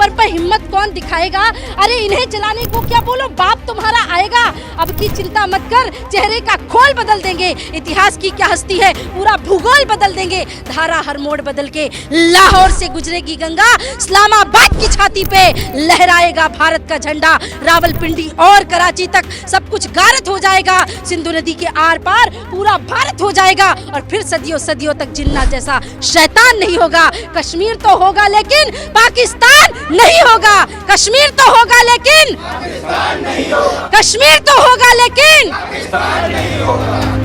ऊपर पर हिम्मत कौन दिखाएगा? अरे इन्हें जलाने को क्या बोलो, बाप तुम्हारा आएगा। अब की चिंता मत कर, चेहरे का खोल बदल देंगे। इतिहास की क्या हस्ती है, पूरा भूगोल बदल देंगे। धारा हर मोड़ बदल के लाहौर से गुजरेगी गंगा, इस्लामाबाद की छाती पे लहराएगा भारत का झंडा। रावलपिंडी और कराची तक सब कुछ गारत हो जाएगा। सिंधु नदी के आर पार पूरा भारत हो जाएगा और फिर सदियों सदियों तक जिन्ना जैसा शैतान नहीं होगा। कश्मीर तो होगा लेकिन पाकिस्तान नहीं होगा। कश्मीर तो होगा लेकिन पाकिस्तान नहीं होगा। कश्मीर तो होगा लेकिन पाकिस्तान नहीं होगा।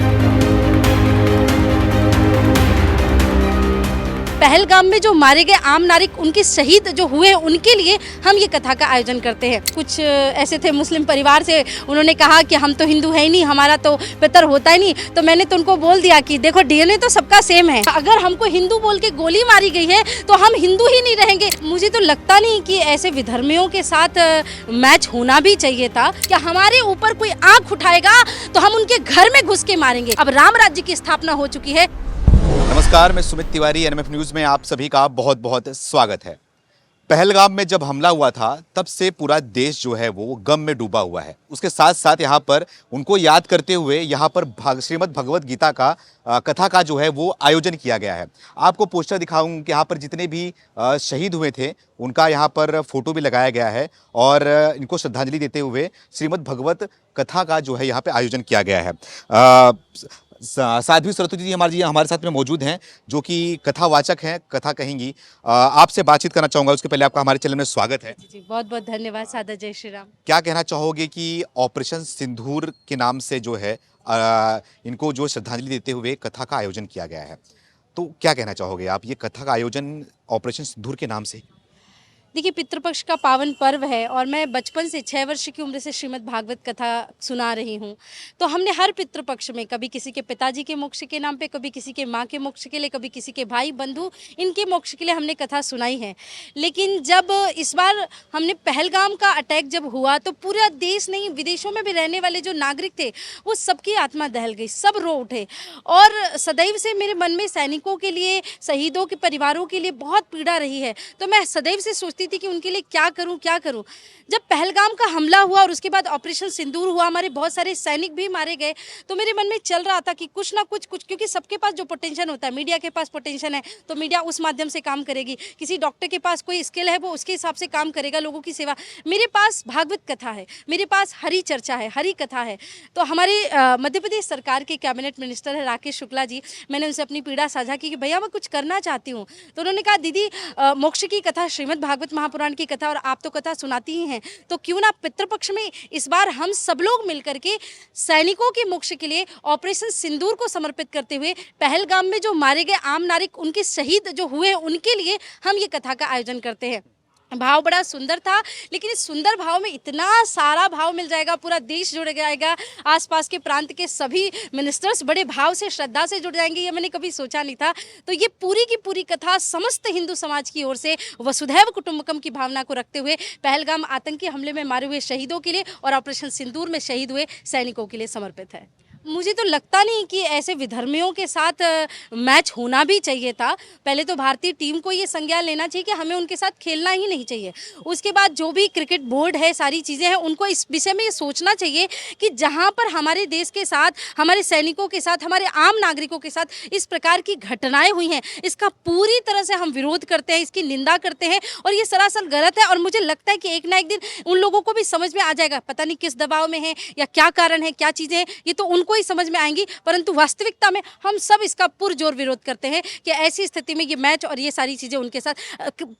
पहलगाम में जो मारे गए आम नागरिक, उनके शहीद जो हुए, उनके लिए हम ये कथा का आयोजन करते हैं। कुछ ऐसे थे मुस्लिम परिवार से, उन्होंने कहा कि हम तो हिंदू है ही नहीं, हमारा तो पितर होता ही नहीं। तो मैंने तो उनको बोल दिया कि देखो डीएनए तो सबका सेम है। अगर हमको हिंदू बोल के गोली मारी गई है तो हम हिंदू ही नहीं रहेंगे। मुझे तो लगता नहीं कि ऐसे विधर्मियों के साथ मैच होना भी चाहिए था। क्या हमारे ऊपर कोई आंख उठाएगा तो हम उनके घर में घुस के मारेंगे। अब राम राज्य की स्थापना हो चुकी है। नमस्कार, मैं सुमित तिवारी, एनएमएफ न्यूज़ में आप सभी का बहुत बहुत स्वागत है। पहलगाम में जब हमला हुआ था तब से पूरा देश जो है वो गम में डूबा हुआ है। उसके साथ साथ यहाँ पर उनको याद करते हुए यहाँ पर श्रीमद् भगवत गीता का कथा का जो है वो आयोजन किया गया है। आपको पोस्टर दिखाऊं कि यहाँ पर जितने भी शहीद हुए थे उनका यहाँ पर फोटो भी लगाया गया है और इनको श्रद्धांजलि देते हुए श्रीमद् भगवत कथा का जो है यहाँ पे आयोजन किया गया है। साध्वी सरस्वती जी हमारे साथ में मौजूद हैं, जो कि कथावाचक हैं, कथा कहेंगी। आपसे बातचीत करना चाहूँगा। उसके पहले आपका हमारे चैनल में स्वागत है। जी बहुत बहुत धन्यवाद। सादा जय श्री राम। क्या कहना चाहोगे कि ऑपरेशन सिंदूर के नाम से जो है इनको जो श्रद्धांजलि देते हुए कथा का आयोजन किया गया है, तो क्या कहना चाहोगे आप? ये कथा का आयोजन ऑपरेशन सिंदूर के नाम से। देखिए, पितृपक्ष का पावन पर्व है और मैं बचपन से 6 वर्ष की उम्र से श्रीमद् भागवत कथा सुना रही हूँ। तो हमने हर पितृपक्ष में कभी किसी के पिताजी के मोक्ष के नाम पे, कभी किसी के माँ के मोक्ष के लिए, कभी किसी के भाई बंधु इनके मोक्ष के लिए हमने कथा सुनाई है। लेकिन जब इस बार हमने पहलगाम का अटैक जब हुआ तो पूरा देश नहीं, विदेशों में भी रहने वाले जो नागरिक थे वो सबकी आत्मा दहल गई, सब रो उठे। और सदैव से मेरे मन में सैनिकों के लिए, शहीदों के परिवारों के लिए बहुत पीड़ा रही है। तो मैं सदैव से सोचती थी कि उनके लिए क्या करूं। जब पहलगाम का हमला हुआ और उसके बाद ऑपरेशन सिंदूर हुआ, हमारे बहुत सारे सैनिक भी मारे गए, तो मेरे मन में चल रहा था कि कुछ ना कुछ क्योंकि सबके पास जो पोटेंशियल होता है, मीडिया के पास पोटेंशियल है तो मीडिया उस माध्यम से काम करेगी, किसी डॉक्टर के पास कोई स्किल है वो उसके हिसाब से काम करेगा, लोगों की सेवा। मेरे पास भागवत कथा है, मेरे पास हरि चर्चा है, हरि कथा है। तो हमारे मध्य प्रदेश सरकार के कैबिनेट मिनिस्टर है राकेश शुक्ला जी, मैंने उनसे अपनी पीड़ा साझा की कि भैया मैं कुछ करना चाहती हूँ। तो उन्होंने कहा दीदी मोक्ष की कथा, श्रीमद् भागवत महापुराण की कथा, और आप तो कथा सुनाती ही हैं, तो क्यों ना पितृपक्ष में इस बार हम सब लोग मिलकर के सैनिकों के मोक्ष के लिए ऑपरेशन सिंदूर को समर्पित करते हुए पहलगाम में जो मारे गए आम नागरिक, उनके शहीद जो हुए, उनके लिए हम ये कथा का आयोजन करते हैं। भाव बड़ा सुंदर था, लेकिन इस सुंदर भाव में इतना सारा भाव मिल जाएगा, पूरा देश जुड़ जाएगा, आसपास के प्रांत के सभी मिनिस्टर्स बड़े भाव से, श्रद्धा से जुड़ जाएंगे, ये मैंने कभी सोचा नहीं था। तो ये पूरी की पूरी कथा समस्त हिंदू समाज की ओर से वसुधैव कुटुंबकम की भावना को रखते हुए पहलगाम आतंकी हमले में मारे हुए शहीदों के लिए और ऑपरेशन सिंदूर में शहीद हुए सैनिकों के लिए समर्पित है। मुझे तो लगता नहीं कि ऐसे विधर्मियों के साथ मैच होना भी चाहिए था। पहले तो भारतीय टीम को ये संज्ञान लेना चाहिए कि हमें उनके साथ खेलना ही नहीं चाहिए। उसके बाद जो भी क्रिकेट बोर्ड है, सारी चीज़ें हैं, उनको इस विषय में ये सोचना चाहिए कि जहाँ पर हमारे देश के साथ, हमारे सैनिकों के साथ, हमारे आम नागरिकों के साथ इस प्रकार की घटनाएं हुई हैं, इसका पूरी तरह से हम विरोध करते हैं, इसकी निंदा करते हैं और ये सरासर गलत है। और मुझे लगता है कि एक ना एक दिन उन लोगों को भी समझ में आ जाएगा, पता नहीं किस दबाव में है या क्या कारण है, क्या चीज़ें हैं, ये तो उनको ही समझ में आएंगी। परंतु वास्तविकता में हम सब इसका पुरजोर विरोध करते हैं कि ऐसी स्थिति में ये मैच और ये सारी चीजें उनके साथ,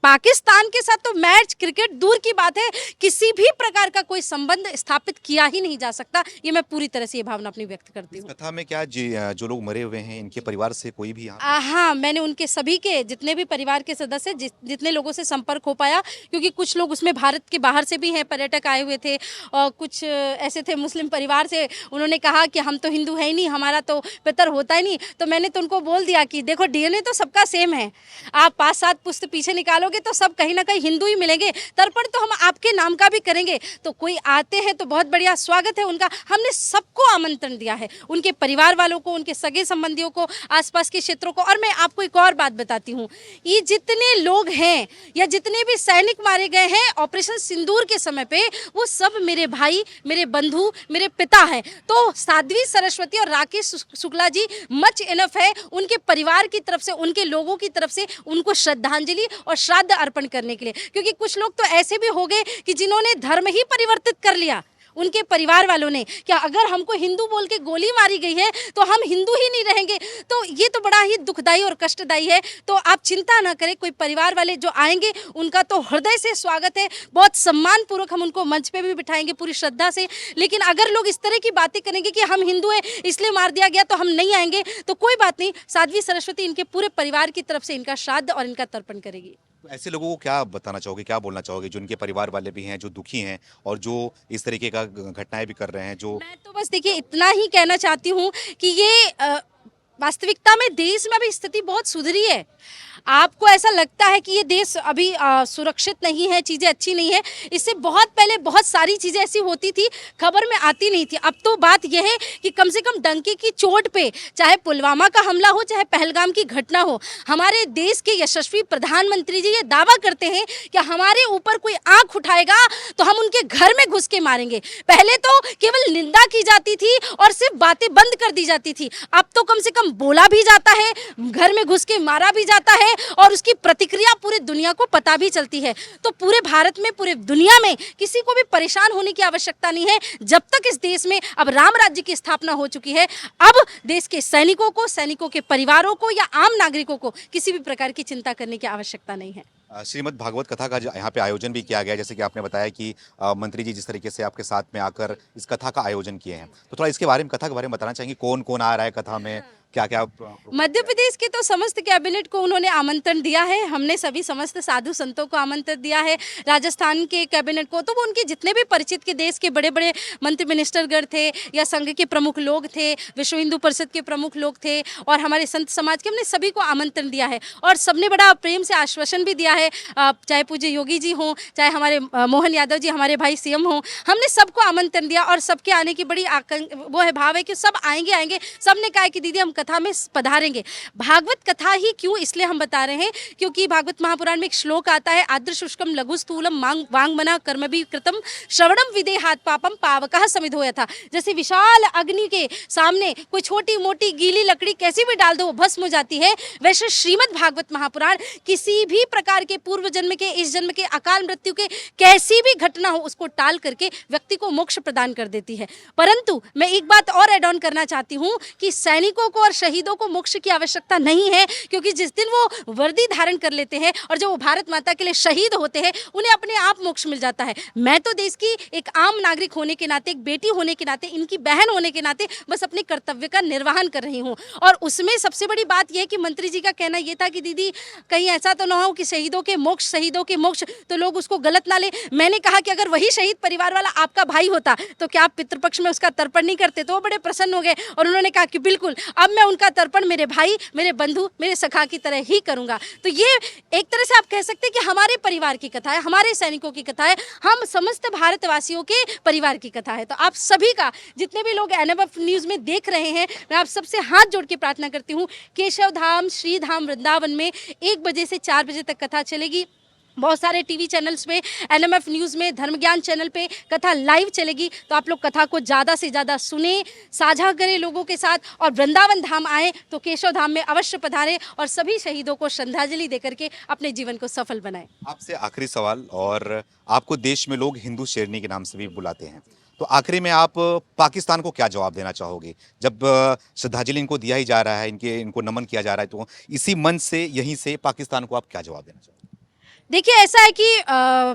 पाकिस्तान के साथ तो मैच, क्रिकेट दूर की बात है, किसी भी प्रकार का कोई संबंध स्थापित किया ही नहीं जा सकता। ये मैं पूरी तरह से ये भावना अपनी व्यक्त करती हूँ। कथा में क्या जो लोग मरे हुए हैं, इनके परिवार से कोई भी? हाँ, मैंने उनके सभी के जितने भी परिवार के सदस्य, जितने लोगों से संपर्क हो पाया, क्योंकि कुछ लोग उसमें भारत के बाहर से भी हैं, पर्यटक आए हुए थे, और कुछ ऐसे थे मुस्लिम परिवार से, उन्होंने कहा कि हम तो हिंदू है ही नहीं, हमारा तो पितर होता ही नहीं। तो मैंने तो उनको बोल दिया कि देखो डीएनए तो सबका सेम है, आप 5-7 पुश्त पीछे निकालोगे तो सब कहीं ना कहीं हिंदू ही मिलेंगे, तर्पण तो हम आपके नाम का भी करेंगे। तो कोई आते हैं तो बहुत बढ़िया स्वागत है उनका। हमने सबको आमंत्रण दिया है, उनके परिवार वालों को, उनके सगे संबंधियों को, आसपास के क्षेत्रों को। और मैं आपको एक और बात बताती हूँ, ये जितने लोग हैं या जितने भी सैनिक मारे गए हैं ऑपरेशन सिंदूर के समय पे, वो सब मेरे भाई, मेरे बंधु, मेरे पिता हैं। तो साध्वी सरस्वती और राकेश शुक्ला जी मच इनफ है उनके परिवार की तरफ से, उनके लोगों की तरफ से उनको श्रद्धांजलि और श्राद्ध अर्पण करने के लिए। क्योंकि कुछ लोग तो ऐसे भी हो गए कि जिन्होंने धर्म ही परिवर्तित कर लिया, उनके परिवार वालों ने, क्या अगर हमको हिंदू बोल के गोली मारी गई है तो हम हिंदू ही नहीं रहेंगे। तो ये तो बड़ा ही दुखदाई और कष्टदायी है। तो आप चिंता ना करें, कोई परिवार वाले जो आएंगे उनका तो हृदय से स्वागत है, बहुत सम्मान पूर्वक हम उनको मंच पे भी बिठाएंगे पूरी श्रद्धा से। लेकिन अगर लोग इस तरह की बातें करेंगे कि हम हिंदू हैं इसलिए मार दिया गया तो हम नहीं आएंगे, तो कोई बात नहीं, साध्वी सरस्वती इनके पूरे परिवार की तरफ से इनका श्राद्ध और इनका तर्पण करेगी। तो ऐसे लोगों को क्या बताना चाहोगे, क्या बोलना चाहोगे जो उनके परिवार वाले भी हैं, जो दुखी हैं और जो इस तरीके का घटनाएं भी कर रहे हैं? जो मैं तो बस देखिए इतना ही कहना चाहती हूँ कि ये वास्तविकता में देश में अभी स्थिति बहुत सुधरी है। आपको ऐसा लगता है कि ये देश अभी सुरक्षित नहीं है, चीज़ें अच्छी नहीं है, इससे बहुत पहले बहुत सारी चीज़ें ऐसी होती थी, खबर में आती नहीं थी। अब तो बात यह है कि कम से कम डंके की चोट पे, चाहे पुलवामा का हमला हो, चाहे पहलगाम की घटना हो, हमारे देश के यशस्वी प्रधानमंत्री जी ये दावा करते हैं कि हमारे ऊपर कोई आंख उठाएगा तो हम उनके घर में घुस के मारेंगे। पहले तो केवल निंदा की जाती थी और सिर्फ बातें बंद कर दी जाती थी, अब तो कम से कम बोला भी जाता है, घर में घुस के मारा भी जाता है और उसकी प्रतिक्रिया पूरी दुनिया को पता भी चलती है। तो पूरे भारत में, पूरे दुनिया में किसी को भी परेशान होने की आवश्यकता नहीं है। जब तक इस देश में अब राम राज्य की स्थापना हो चुकी है, अब देश के सैनिकों को, सैनिकों के परिवारों को या आम नागरिकों को किसी भी प्रकार की चिंता करने की आवश्यकता नहीं है। श्रीमद् भागवत कथा का यहाँ पे आयोजन भी किया गया, जैसे कि आपने बताया कि मंत्री जी जिस तरीके से आपके साथ में आकर इस कथा का आयोजन किए हैं, तो थोड़ा इसके बारे में, कथा के बारे में बताना चाहेंगे, कौन कौन आ रहा है कथा में, क्या क्या? मध्य प्रदेश के तो समस्त कैबिनेट को उन्होंने आमंत्रण दिया है, हमने सभी समस्त साधु संतों को आमंत्रण दिया है, राजस्थान के कैबिनेट को, तो वो उनके जितने भी परिचित के देश के बड़े बड़े मंत्री मिनिस्टरगण थे या संघ के प्रमुख लोग थे, विश्व हिंदू परिषद के प्रमुख लोग थे और हमारे संत समाज के, हमने सभी को आमंत्रण दिया है। और सबने बड़ा प्रेम से आश्वासन भी दिया है, चाहे पूज्य योगी जी हों, चाहे हमारे मोहन यादव जी हमारे भाई सीएम हों, हमने सबको आमंत्रण दिया और सबके आने की बड़ी वो है, भाव है कि सब आएंगे। सबने कहा कि दीदी हम कथा में पधारेंगे। भागवत कथा ही क्यों, इसलिए हम बता रहे हैं क्योंकि भागवत महापुराण में एक श्लोक आता है, आद्र शुष्कम लघु स्थूलम वांगमना कर्म भी कृतम श्रवणम विदेहात पापम पावकः समिधोया था। जैसे विशाल अग्नि के सामने कोई छोटी मोटी गीली लकड़ी कैसी भी डाल दो वो भस्म हो जाती है, वैसे श्रीमद् भागवत महापुराण किसी भी प्रकार के पूर्व जन्म के, इस जन्म के, अकाल मृत्यु के कैसी भी घटना हो उसको टाल करके व्यक्ति को मोक्ष प्रदान कर देती है। परंतु मैं एक बात और ऐड ऑन करना चाहती हूँ कि सैनिकों को और शहीदों को मोक्ष की आवश्यकता नहीं है, क्योंकि जिस दिन वो वर्दी धारण कर लेते हैं और जब वो भारत माता के लिए शहीद होते हैं, उन्हें अपने आप मोक्ष मिल जाता है। मैं तो देश की एक आम नागरिक होने के नाते, एक बेटी होने के नाते, इनकी बहन होने के नाते बस अपने कर्तव्य का निर्वहन कर रही हूँ। और उसमें सबसे बड़ी बात यह है कि मंत्री जी का कहना यह था कि दीदी कहीं ऐसा तो ना हो कि शहीदों के मोक्ष तो लोग उसको गलत ना ले। मैंने कहा कि अगर वही शहीद परिवार वाला आपका भाई होता तो क्या आप पितृपक्ष में उसका तर्पण नहीं करते? तो वो बड़े प्रसन्न हो गए और उन्होंने कहा कि बिल्कुल, अब मैं उनका तर्पण मेरे भाई, मेरे बंधु, मेरे सखा की तरह ही करूंगा। तो ये एक तरह से आप कह सकते हैं कि हमारे परिवार की कथा है, हमारे सैनिकों की कथा है, हम समस्त भारतवासियों के परिवार की कथा है। तो आप सभी का, जितने भी लोग एनएमएफ न्यूज़ में देख रहे हैं, मैं आप सबसे हाथ जोड़ के प्रार्थना करती हूँ, केशव धाम श्री धाम वृंदावन में 1 बजे से 4 बजे तक कथा चलेगी। बहुत सारे टीवी चैनल्स पे, एनएमएफ न्यूज़ में, धर्म ज्ञान चैनल पे कथा लाइव चलेगी। तो आप लोग कथा को ज़्यादा से ज़्यादा सुने, साझा करें लोगों के साथ, और वृंदावन धाम आए तो केशव धाम में अवश्य पधारें और सभी शहीदों को श्रद्धांजलि देकर के अपने जीवन को सफल बनाएं। आपसे आखिरी सवाल, और आपको देश में लोग हिंदू शेरनी के नाम से भी बुलाते हैं, तो आखिरी में आप पाकिस्तान को क्या जवाब देना चाहोगे? जब श्रद्धांजलि इनको दिया ही जा रहा है, इनको नमन किया जा रहा है, तो इसी मन से, यहीं से पाकिस्तान को आप क्या जवाब देना चाहोगे? देखिए ऐसा है कि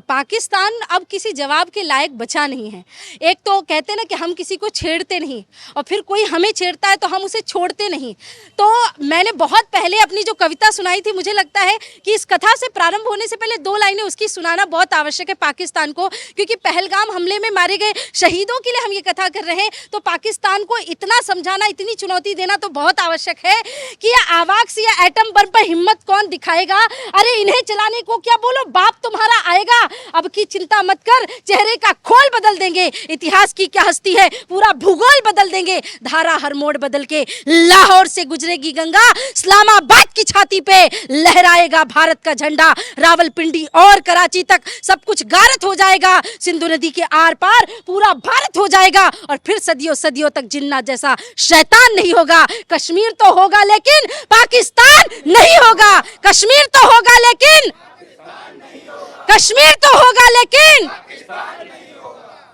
पाकिस्तान अब किसी जवाब के लायक बचा नहीं है। एक तो कहते हैं ना कि हम किसी को छेड़ते नहीं और फिर कोई हमें छेड़ता है तो हम उसे छोड़ते नहीं। तो मैंने बहुत पहले अपनी जो कविता सुनाई थी, मुझे लगता है कि इस कथा से प्रारंभ होने से पहले 2 लाइनें उसकी सुनाना बहुत आवश्यक है पाकिस्तान को, क्योंकि पहलगाम हमले में मारे गए शहीदों के लिए हम ये कथा कर रहे हैं। तो पाकिस्तान को इतना समझाना, इतनी चुनौती देना तो बहुत आवश्यक है कि ये आवाक्स या एटम बम पर हिम्मत कौन दिखाएगा। अरे इन्हें चलाने को क्या बोलो, बाप तुम्हारा आएगा। अब की चिंता मत कर, चेहरे का खोल बदल देंगे। इतिहास की क्या हस्ती है, पूरा भूगोल बदल देंगे। धारा हर मोड़ बदल के लाहौर से गुजरेगी गंगा, इस्लामाबाद की छाती पे लहराएगा भारत का झंडा। रावलपिंडी और कराची तक सब कुछ गारत हो जाएगा। सिंधु नदी के आर पार पूरा भारत हो जाएगा और फिर सदियों सदियों तक जिन्ना जैसा शैतान नहीं होगा। कश्मीर तो होगा लेकिन पाकिस्तान नहीं होगा। कश्मीर तो होगा लेकिन कश्मीर तो होगा लेकिन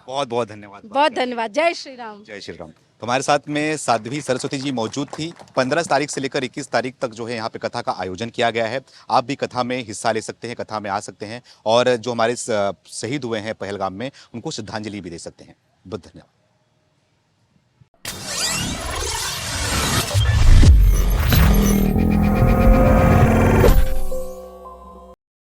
बहुत बहुत धन्यवाद। बहुत धन्यवाद। जय श्री राम। जय श्री राम। तो हमारे साथ में साध्वी सरस्वती जी मौजूद थी। 15 तारीख से लेकर 21 तारीख तक जो है यहाँ पे कथा का आयोजन किया गया है। आप भी कथा में हिस्सा ले सकते हैं, कथा में आ सकते हैं और जो हमारे शहीद हुए हैं पहलगाम में उनको श्रद्धांजलि भी दे सकते हैं। बहुत धन्यवाद।